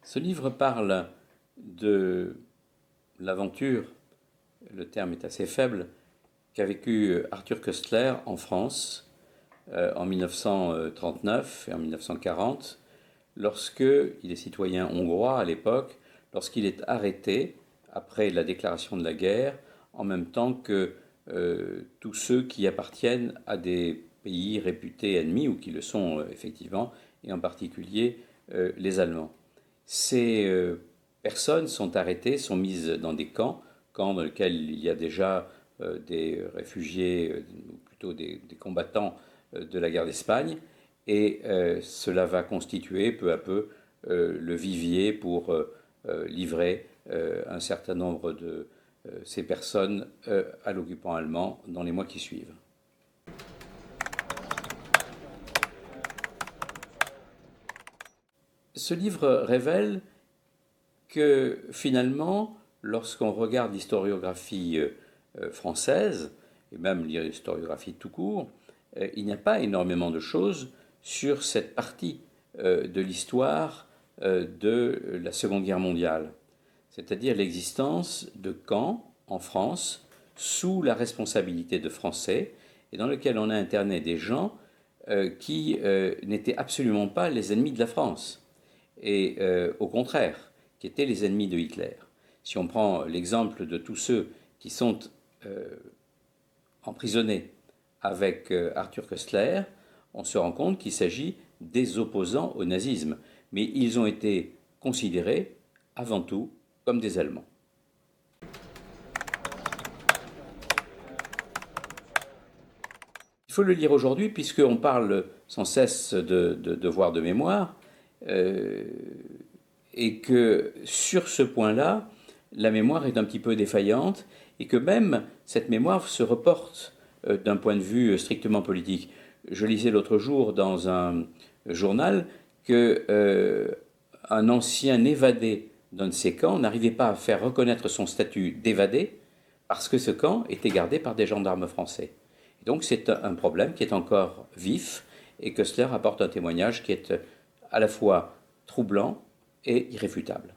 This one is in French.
Ce livre parle de l'aventure, le terme est assez faible, qu'a vécu Arthur Koestler en France en 1939 et en 1940, lorsque, il est citoyen hongrois à l'époque, lorsqu'il est arrêté après la déclaration de la guerre, en même temps que tous ceux qui appartiennent à des pays réputés ennemis, ou qui le sont effectivement, et en particulier les Allemands. Ces personnes sont arrêtées, sont mises dans des camps dans lesquels il y a déjà des réfugiés, ou plutôt des combattants de la guerre d'Espagne, et cela va constituer peu à peu le vivier pour livrer un certain nombre de ces personnes à l'occupant allemand dans les mois qui suivent. Ce livre révèle que finalement, lorsqu'on regarde l'historiographie française, et même l'historiographie tout court, il n'y a pas énormément de choses sur cette partie de l'histoire de la Seconde Guerre mondiale, c'est-à-dire l'existence de camps en France sous la responsabilité de Français et dans lequel on a interné des gens qui n'étaient absolument pas les ennemis de la France, et au contraire, qui étaient les ennemis de Hitler. Si on prend l'exemple de tous ceux qui sont emprisonnés avec Arthur Koestler, on se rend compte qu'il s'agit des opposants au nazisme. Mais ils ont été considérés avant tout comme des Allemands. Il faut le lire aujourd'hui puisqu'on parle sans cesse de devoir de mémoire et que sur ce point-là, la mémoire est un petit peu défaillante et que même cette mémoire se reporte d'un point de vue strictement politique. Je lisais l'autre jour dans un journal que un ancien évadé d'un de ces camps n'arrivait pas à faire reconnaître son statut d'évadé parce que ce camp était gardé par des gendarmes français. Et donc c'est un problème qui est encore vif et Koestler apporte un témoignage qui est à la fois troublant et irréfutable.